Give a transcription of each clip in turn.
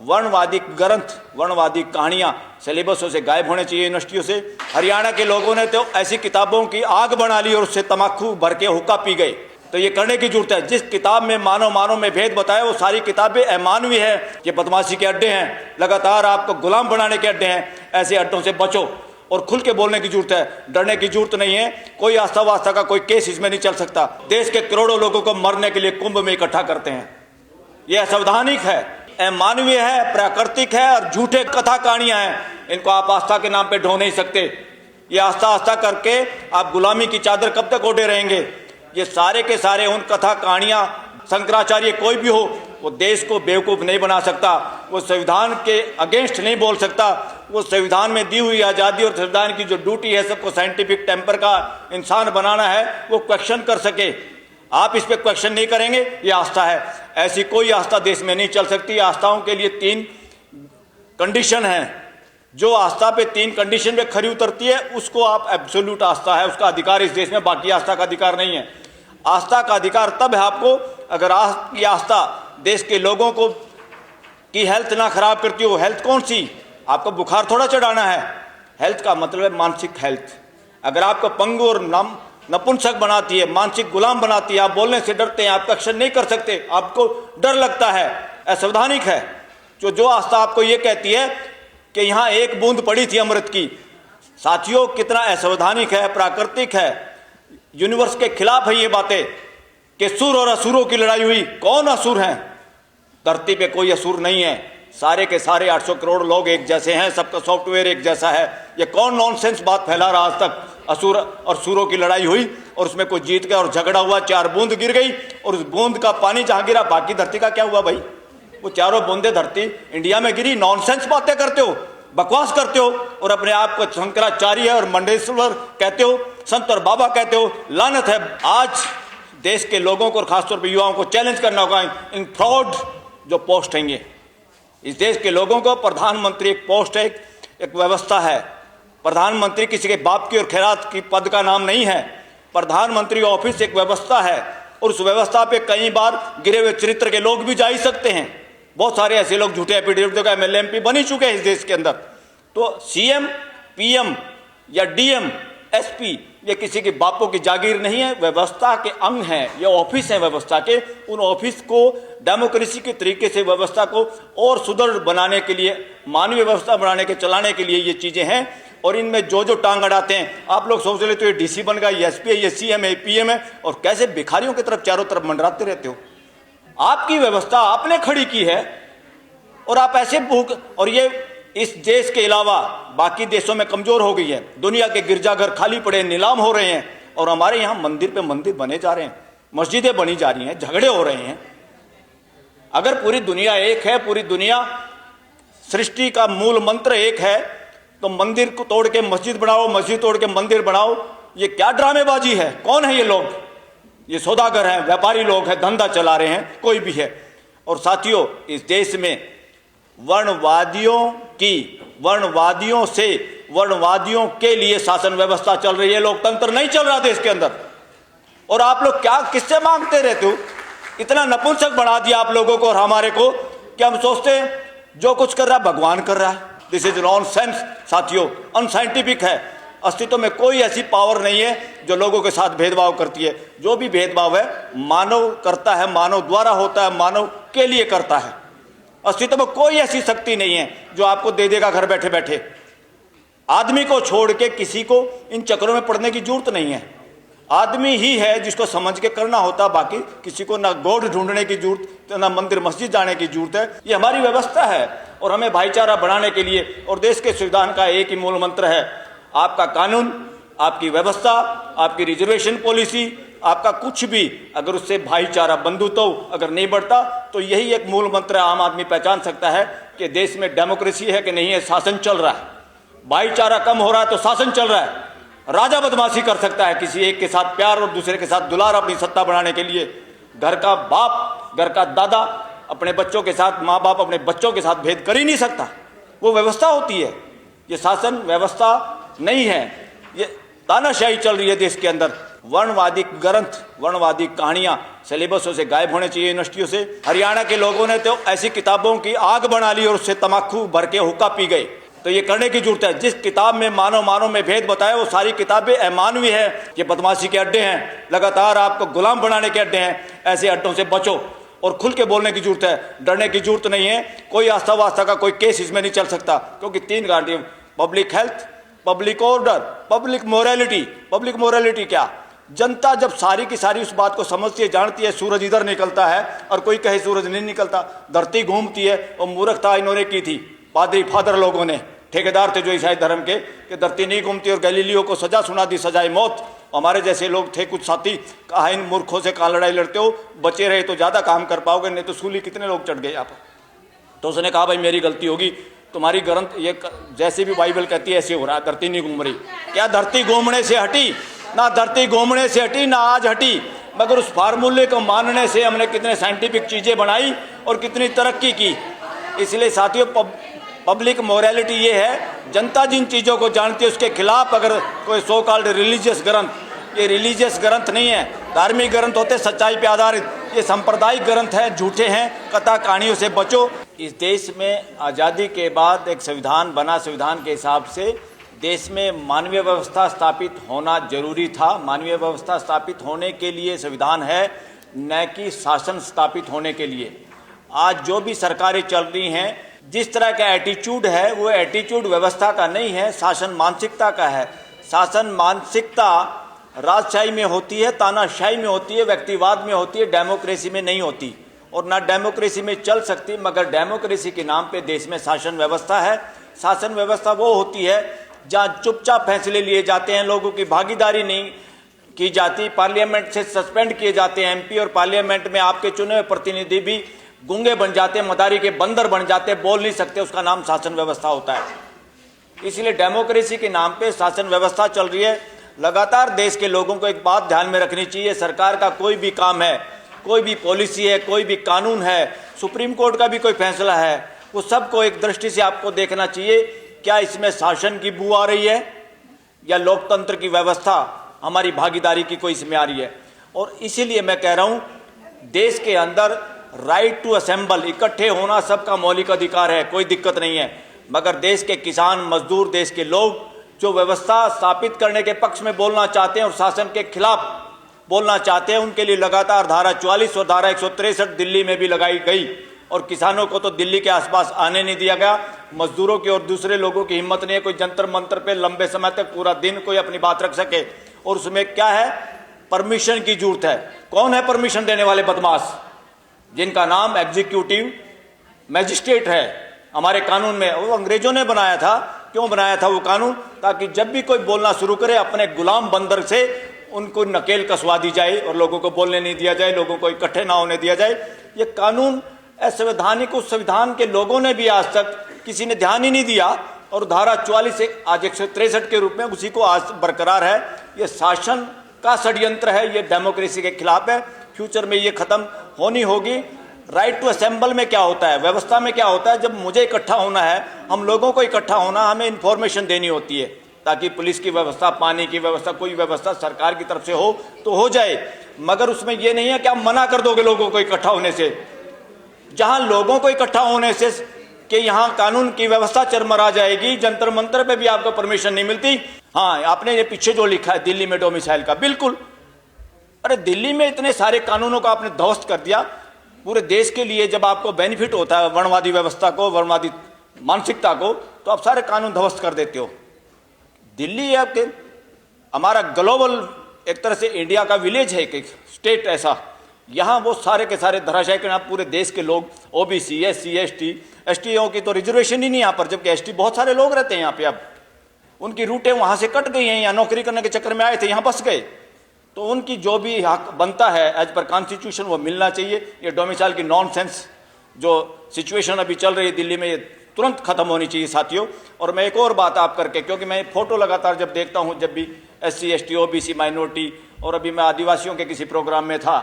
वर्णवादी ग्रंथ, वर्णवादी कहानियां सिलेबसों से गायब होने चाहिए यूनिवर्सिटियों से। हरियाणा के लोगों ने तो ऐसी किताबों की आग बना ली और उससे तम्बाकू भर के हुक्का पी गए। तो ये करने की जरूरत है। जिस किताब में मानव में भेद बताया वो सारी किताबें अमानवीय है। ये बदमाशी के अड्डे हैं, लगातार आपको गुलाम बनाने के अड्डे हैं। ऐसे अड्डों से बचो और खुल के बोलने की जरूरत है, डरने की जरूरत नहीं है। कोई आस्था वास्ता का कोई केस इसमें नहीं चल सकता। देश के करोड़ों लोगों को मरने के लिए कुंभ में इकट्ठा करते हैं। यह असंवैधानिक है, अमानवीय है, प्राकृतिक है और झूठे कथा कहानियां हैं। इनको आप आस्था के नाम पे ढो नहीं सकते। ये आस्था आस्था करके आप गुलामी की चादर कब तक ओढ़े रहेंगे। ये सारे के सारे उन कथा कहानियां, शंकराचार्य कोई भी हो, वो देश को बेवकूफ़ नहीं बना सकता, वो संविधान के अगेंस्ट नहीं बोल सकता। वो संविधान में दी हुई आज़ादी और संविधान की जो ड्यूटी है सबको साइंटिफिक टेम्पर का इंसान बनाना है, वो क्वेश्चन कर सके। आप इस पर क्वेश्चन नहीं करेंगे, ये आस्था है। ऐसी कोई आस्था देश में नहीं चल सकती। आस्थाओं के लिए 3 कंडीशन है। जो आस्था पे 3 कंडीशन पे खरी उतरती है उसको आप एब्सोल्यूट आस्था है, उसका अधिकार इस देश में, बाकी आस्था का अधिकार नहीं है। आस्था का अधिकार तब है आपको अगर ये आस्था देश के लोगों को की हेल्थ ना खराब करती हो। हेल्थ कौन सी? आपको बुखार थोड़ा चढ़ाना है। हेल्थ का मतलब है मानसिक हेल्थ। अगर आपको पंगु और नपुंसक बनाती है, मानसिक गुलाम बनाती है, आप बोलने से डरते हैं, आप क्वेश्चन नहीं कर सकते, आपको डर लगता है, असंवैधानिक है। जो आस्था आपको ये कहती है कि यहाँ एक बूंद पड़ी थी अमृत की, साथियों कितना असंवैधानिक है, प्राकृतिक है, यूनिवर्स के खिलाफ है ये बातें कि सुर और असुरों की लड़ाई हुई। कौन असुर हैं? धरती पे कोई असुर नहीं है। सारे के सारे 800 करोड़ लोग एक जैसे हैं, सबका सॉफ्टवेयर एक जैसा है। ये कौन नॉनसेंस बात फैला रहा आज तक? असुर और सुरों की लड़ाई हुई और उसमें कोई जीत गया और झगड़ा हुआ, 4 बूंद गिर गई और उस बूंद का पानी जहां गिरा बाकी धरती का क्या हुआ भाई? वो चारों बूंदे धरती इंडिया में गिरी। नॉनसेंस बातें करते हो, बकवास करते हो और अपने आप को शंकराचार्य और मंडेश्वर कहते हो, संत और बाबा कहते हो। लानत है। आज देश के लोगों को और खासतौर पर युवाओं को चैलेंज करना होगा इन फ्रॉड जो पोस्ट हैं। ये इस देश के लोगों को प्रधानमंत्री एक पोस्ट है, एक व्यवस्था है। प्रधानमंत्री किसी के बाप की और खैरात की पद का नाम नहीं है। प्रधानमंत्री ऑफिस एक व्यवस्था है और उस व्यवस्था पे कई बार गिरे हुए चरित्र के लोग भी जा ही सकते हैं। बहुत सारे ऐसे लोग झूठे एफिडेविट देकर एमएलए एमपी बन ही चुके हैं इस देश के अंदर। तो सीएम, पीएम या डीएम, एसपी ये किसी के बापों की जागीर नहीं है, व्यवस्था के अंग हैं। ये ऑफिस है व्यवस्था के। उन ऑफिस को डेमोक्रेसी के तरीके से व्यवस्था को और सुदृढ़ बनाने के लिए, मानवीय व्यवस्था बनाने के चलाने के लिए ये चीज़ें हैं। और इनमें जो टांग अड़ाते हैं, आप लोग सोच रहे तो ये डीसी बन गया, ये एसपी है, ये सीएम है, पीएम है, और कैसे भिखारियों की तरफ चारों तरफ मंडराते रहते हो। आपकी व्यवस्था आपने खड़ी की है और आप ऐसे भूख, और ये इस देश के अलावा बाकी देशों में कमजोर हो गई है। दुनिया के गिरजाघर खाली पड़े, नीलाम हो रहे हैं और हमारे यहाँ मंदिर पे मंदिर बने जा रहे हैं, मस्जिदें बनी जा रही हैं, झगड़े हो रहे हैं। अगर पूरी दुनिया एक है, पूरी दुनिया सृष्टि का मूल मंत्र एक है, तो मंदिर को तोड़ के मस्जिद बनाओ, मस्जिद तोड़ के मंदिर बनाओ। ये क्या ड्रामेबाजी है? कौन है ये लोग? ये सौदागर हैं, व्यापारी लोग हैं, धंधा चला रहे हैं, कोई भी है। और साथियों इस देश में वर्णवादियों के लिए शासन व्यवस्था चल रही है, लोकतंत्र नहीं चल रहा देश के अंदर। और आप लोग क्या किससे मांगते रहते हो? इतना नपुंसक बना दिया आप लोगों को और हमारे को कि हम सोचते हैं जो कुछ कर रहा है भगवान कर रहा है। दिस इज नॉनसेंस साथियों, अनसाइंटिफिक है। अस्तित्व में कोई ऐसी पावर नहीं है जो लोगों के साथ भेदभाव करती है। जो भी भेदभाव है मानव करता है, मानव द्वारा होता है, मानव के लिए करता है। अस्तित्व में कोई ऐसी शक्ति नहीं है जो आपको दे देगा घर बैठे बैठे। आदमी को छोड़ के किसी को इन चक्रों में पड़ने की जरूरत नहीं है। आदमी ही है जिसको समझ के करना होता, बाकी किसी को ना गॉड ढूंढने की जरूरत, ना मंदिर मस्जिद जाने की जरूरत है। ये हमारी व्यवस्था है और हमें भाईचारा बढ़ाने के लिए, और देश के संविधान का एक ही मूल मंत्र है, आपका कानून, आपकी व्यवस्था, आपकी रिजर्वेशन पॉलिसी, आपका कुछ भी अगर उससे भाईचारा, बंधुत्व अगर नहीं बढ़ता, तो यही एक मूल मंत्र आम आदमी पहचान सकता है कि देश में डेमोक्रेसी है कि नहीं है, शासन चल रहा है। भाईचारा कम हो रहा है तो शासन चल रहा है। राजा बदमाशी कर सकता है, किसी एक के साथ प्यार और दूसरे के साथ दुलार अपनी सत्ता बढ़ाने के लिए। घर का बाप, घर का दादा अपने बच्चों के साथ, माँ बाप अपने बच्चों के साथ भेद कर ही नहीं सकता। वो व्यवस्था होती है, ये शासन व्यवस्था नहीं है। ये तानाशाही चल रही है देश के अंदर। वर्णवादी ग्रंथ, वर्णवादी कहानियां सिलेबसों से गायब होने चाहिए यूनिवर्सिटियों से। हरियाणा के लोगों ने तो ऐसी किताबों की आग बना ली और उससे तमाकू भर के हुक्का पी गए। तो ये करने की जरूरत है। जिस किताब में मानव में भेद बताया वो सारी किताबें अमानवीय है। ये बदमाशी के अड्डे हैं, लगातार आपको गुलाम बनाने के अड्डे हैं। ऐसे अड्डों से बचो और खुल के बोलने की जरूरत है, डरने की जरूरत नहीं है। कोई आस्था वास्ता का कोई केस इसमें नहीं चल सकता, क्योंकि 3 guarantee: public health, public order, public morality. Public morality क्या? जनता जब सारी की सारी उस बात को समझती है, जानती है सूरज इधर निकलता है और कोई कहे सूरज नहीं निकलता, धरती घूमती है, और मूर्खता इन्होंने की थी पादरी फादर लोगों ने, ठेकेदार थे जो ईसाई धर्म के, कि धरती नहीं घूमती, और गैलीलियो को सजा सुना दी, सजाए मौत। हमारे जैसे लोग थे कुछ साथी, कहा इन मूर्खों से कहाँ लड़ाई लड़ते हो, बचे रहे तो ज़्यादा काम कर पाओगे, नहीं तो सूली कितने लोग चढ़ गए यहाँ पर। तो उसने कहा भाई मेरी गलती होगी, तुम्हारी ग्रंथ ये जैसे भी बाइबल कहती है ऐसे हो रहा है, धरती नहीं घूम रही। क्या धरती घूमने से हटी? ना धरती घूमने से हटी, ना आज हटी, मगर उस फार्मूले को मानने से हमने कितने साइंटिफिक चीज़ें बनाई और कितनी तरक्की की। इसलिए साथियों, पब्लिक मोरालिटी ये है, जनता जिन चीज़ों को जानती है उसके खिलाफ अगर कोई सो कॉल्ड रिलीजियस ग्रंथ, ये रिलीजियस ग्रंथ नहीं है, धार्मिक ग्रंथ होते सच्चाई पे आधारित, ये सांप्रदायिक ग्रंथ हैं, झूठे हैं, कथा कहानियों से बचो। इस देश में आज़ादी के बाद एक संविधान बना, संविधान के हिसाब से देश में मानवीय व्यवस्था स्थापित होना जरूरी था। मानवीय व्यवस्था स्थापित होने के लिए संविधान है, न कि शासन स्थापित होने के लिए। आज जो भी सरकारें चल रही हैं, जिस तरह का एटीट्यूड है, वो एटीट्यूड व्यवस्था का नहीं है, शासन मानसिकता का है। शासन मानसिकता राजशाही में होती है, तानाशाही में होती है, व्यक्तिवाद में होती है, डेमोक्रेसी में नहीं होती, और ना डेमोक्रेसी में चल सकती। मगर डेमोक्रेसी के नाम पे देश में शासन व्यवस्था है। शासन व्यवस्था वो होती है जहाँ चुपचाप फैसले लिए जाते हैं, लोगों की भागीदारी नहीं की जाती, पार्लियामेंट से सस्पेंड किए जाते हैं एमपी, और पार्लियामेंट में आपके चुने हुए प्रतिनिधि भी गूंगे बन जाते हैं, मदारी के बंदर बन जाते हैं, बोल नहीं सकते, उसका नाम शासन व्यवस्था होता है। इसलिए डेमोक्रेसी के नाम पे शासन व्यवस्था चल रही है। लगातार देश के लोगों को एक बात ध्यान में रखनी चाहिए, सरकार का कोई भी काम है, कोई भी पॉलिसी है, कोई भी कानून है, सुप्रीम कोर्ट का भी कोई फैसला है, वो सबको एक दृष्टि से आपको देखना चाहिए, क्या इसमें शासन की बू आ रही है या लोकतंत्र की व्यवस्था, हमारी भागीदारी की कोई इसमें आ रही है। और इसीलिए मैं कह रहा हूँ, देश के अंदर राइट टू असेंबल, इकट्ठे होना सबका मौलिक अधिकार है, कोई दिक्कत नहीं है। मगर देश के किसान मजदूर, देश के लोग जो व्यवस्था स्थापित करने के पक्ष में बोलना चाहते हैं और शासन के खिलाफ बोलना चाहते हैं, उनके लिए लगातार धारा 44 और धारा 163 दिल्ली में भी लगाई गई, और किसानों को तो दिल्ली के आसपास आने नहीं दिया गया। मजदूरों की और दूसरे लोगों की हिम्मत नहीं है कोई जंतर मंतर पे लंबे समय तक पूरा दिन कोई अपनी बात रख सके। और उसमें क्या है, परमिशन की जरूरत है। कौन है परमिशन देने वाले बदमाश? जिनका नाम एग्जीक्यूटिव मैजिस्ट्रेट है हमारे कानून में। वो अंग्रेजों ने बनाया था। क्यों बनाया था वो कानून? ताकि जब भी कोई बोलना शुरू करे, अपने गुलाम बंदर से उनको नकेल कसवा दी जाए और लोगों को बोलने नहीं दिया जाए, लोगों को इकट्ठे ना होने दिया जाए। ये कानून असंवैधानिक, उस संविधान के लोगों ने भी आज तक किसी ने ध्यान ही नहीं दिया, और धारा 44 से आज 163 के रूप में उसी को आज बरकरार है। ये शासन का षड्यंत्र है, ये डेमोक्रेसी के खिलाफ है। फ्यूचर में ये खत्म होनी होगी। राइट टू असेंबल में क्या होता है, व्यवस्था में क्या होता है? जब मुझे इकट्ठा होना है, हम लोगों को इकट्ठा होना, हमें इन्फॉर्मेशन देनी होती है, ताकि पुलिस की व्यवस्था, पानी की व्यवस्था, कोई व्यवस्था सरकार की तरफ से हो तो हो जाए। मगर उसमें यह नहीं है कि आप मना कर दोगे लोगों को इकट्ठा होने से। जहां लोगों को इकट्ठा होने से कि यहां कानून की व्यवस्था चरमरा जाएगी, जंतर मंतर पे भी आपको परमिशन नहीं मिलती। हाँ, आपने ये पीछे जो लिखा है दिल्ली में डोमिसाइल का, बिल्कुल, अरे दिल्ली में इतने सारे कानूनों को आपने ध्वस्त कर दिया। पूरे देश के लिए जब आपको बेनिफिट होता है वर्णवादी व्यवस्था को, वर्णवादी मानसिकता को, तो आप सारे कानून ध्वस्त कर देते हो। दिल्ली है आपके, हमारा ग्लोबल एक तरह से इंडिया का विलेज है, एक स्टेट ऐसा, यहाँ वो सारे के सारे धराशायी के पूरे देश के लोग, ओबीसी, एससी, एसटीओ की तो रिजर्वेशन ही नहीं यहाँ पर, जबकि एसटी बहुत सारे लोग रहते हैं यहाँ पे। अब उनकी रूटें वहाँ से कट गई हैं, यहाँ नौकरी करने के चक्कर में आए थे, यहाँ बस गए, तो उनकी जो भी हक बनता है एज पर कॉन्स्टिट्यूशन वो मिलना चाहिए। ये डोमिसाइल की नॉनसेंस जो सिचुएशन अभी चल रही है दिल्ली में, ये तुरंत खत्म होनी चाहिए साथियों। और मैं एक और बात आप करके, क्योंकि मैं फोटो लगातार जब देखता हूँ, जब भी एससी, एसटी, ओबीसी, माइनॉरिटी, और अभी मैं आदिवासियों के किसी प्रोग्राम में था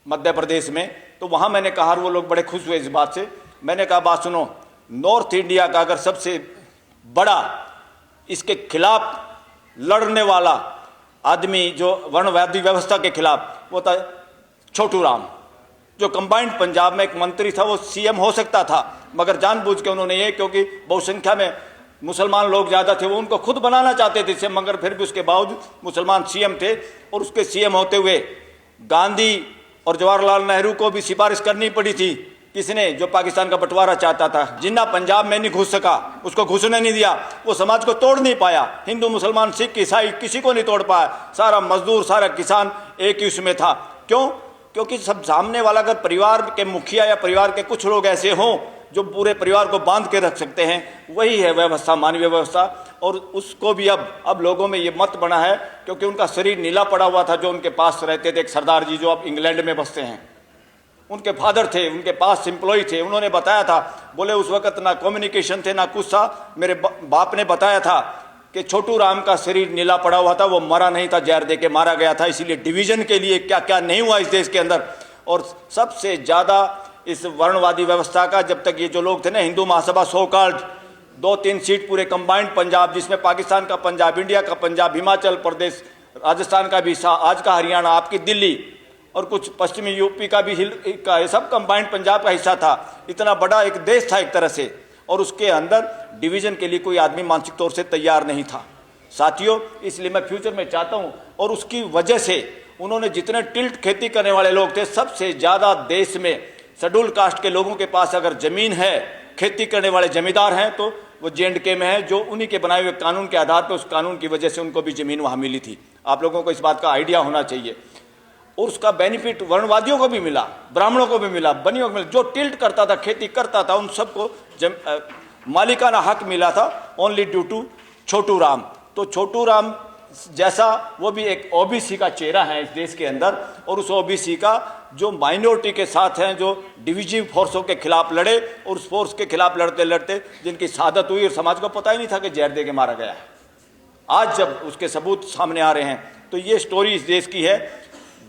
मध्य प्रदेश में, तो वहाँ मैंने कहा, वो लोग बड़े खुश हुए इस बात से। मैंने कहा बात सुनो, नॉर्थ इंडिया का अगर सबसे बड़ा इसके खिलाफ लड़ने वाला आदमी जो वर्णवादी व्यवस्था के खिलाफ, वो था छोटू राम, जो कंबाइंड पंजाब में एक मंत्री था। वो सीएम हो सकता था, मगर जानबूझ के उन्होंने ये, क्योंकि बहुसंख्या में मुसलमान लोग ज़्यादा थे, वो उनको खुद बनाना चाहते थे सीएम, मगर फिर भी उसके बावजूद मुसलमान सीएम थे। और उसके सीएम होते हुए गांधी और जवाहरलाल नेहरू को भी सिफारिश करनी पड़ी थी। किसने? जो पाकिस्तान का बंटवारा चाहता था। जिन्ना पंजाब में नहीं घुस सका, उसको घुसने नहीं दिया, वो समाज को तोड़ नहीं पाया। हिंदू मुसलमान सिख ईसाई किसी को नहीं तोड़ पाया। सारा मजदूर, सारा किसान एक ही उसमें था। क्यों? क्योंकि सब सामने वाला अगर परिवार के मुखिया या परिवार के कुछ लोग ऐसे हों जो पूरे परिवार को बांध के रख सकते हैं, वही है व्यवस्था, मानवीय व्यवस्था। और उसको भी अब लोगों में ये मत बना है, क्योंकि उनका शरीर नीला पड़ा हुआ था। जो उनके पास रहते थे, एक सरदार जी जो अब इंग्लैंड में बसते हैं, उनके फादर थे, उनके पास एम्प्लॉय थे। उन्होंने बताया था, बोले उस वक्त ना कम्युनिकेशन थे ना कुछ था। मेरे बाप ने बताया था कि छोटू राम का शरीर नीला पड़ा हुआ था, वो मरा नहीं था, जहर दे के मारा गया था। इसीलिए डिवीजन के लिए क्या क्या नहीं हुआ इस देश के अंदर। और सबसे ज़्यादा इस वर्णवादी व्यवस्था का, जब तक ये जो लोग थे ना, Hindu Mahasabha so called, 2-3 seat पूरे कंबाइंड पंजाब, जिसमें पाकिस्तान का पंजाब, इंडिया का पंजाब, हिमाचल प्रदेश, राजस्थान का भी हिस्सा, आज का हरियाणा, आपकी दिल्ली और कुछ पश्चिमी यूपी का भी ये सब कंबाइंड पंजाब का हिस्सा था। इतना बड़ा एक देश था एक तरह से, और उसके अंदर डिवीजन के लिए कोई आदमी मानसिक तौर से तैयार नहीं था साथियों। इसलिए मैं फ्यूचर में चाहता हूं, और उसकी वजह से उन्होंने जितने टिल्ट खेती करने वाले लोग थे, सबसे ज़्यादा देश में शेड्यूल कास्ट के लोगों के पास अगर ज़मीन है, खेती करने वाले जमींदार हैं, तो वो J&K में है, जो उन्हीं के बनाए हुए कानून के आधार पर, उस कानून की वजह से उनको भी ज़मीन वहाँ मिली थी। आप लोगों को इस बात का आइडिया होना चाहिए। और उसका बेनिफिट वर्णवादियों को भी मिला, ब्राह्मणों को भी मिला, बनियों को मिला। जो टिल्ट करता था, खेती करता था, उन सबको मालिकाना हक मिला था, only due to Chhotu Ram. तो छोटू राम जैसा वो भी एक ओबीसी का चेहरा है इस देश के अंदर, और उस ओबीसी का जो माइनॉरिटी के साथ हैं, जो डिविजिव फोर्सों के खिलाफ लड़े, और उस फोर्स के खिलाफ लड़ते लड़ते जिनकी शहादत हुई, और समाज को पता ही नहीं था कि जहर दे के मारा गया है। आज जब उसके सबूत सामने आ रहे हैं, तो ये स्टोरी इस देश की है।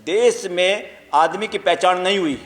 देश में आदमी की पहचान नहीं हुई।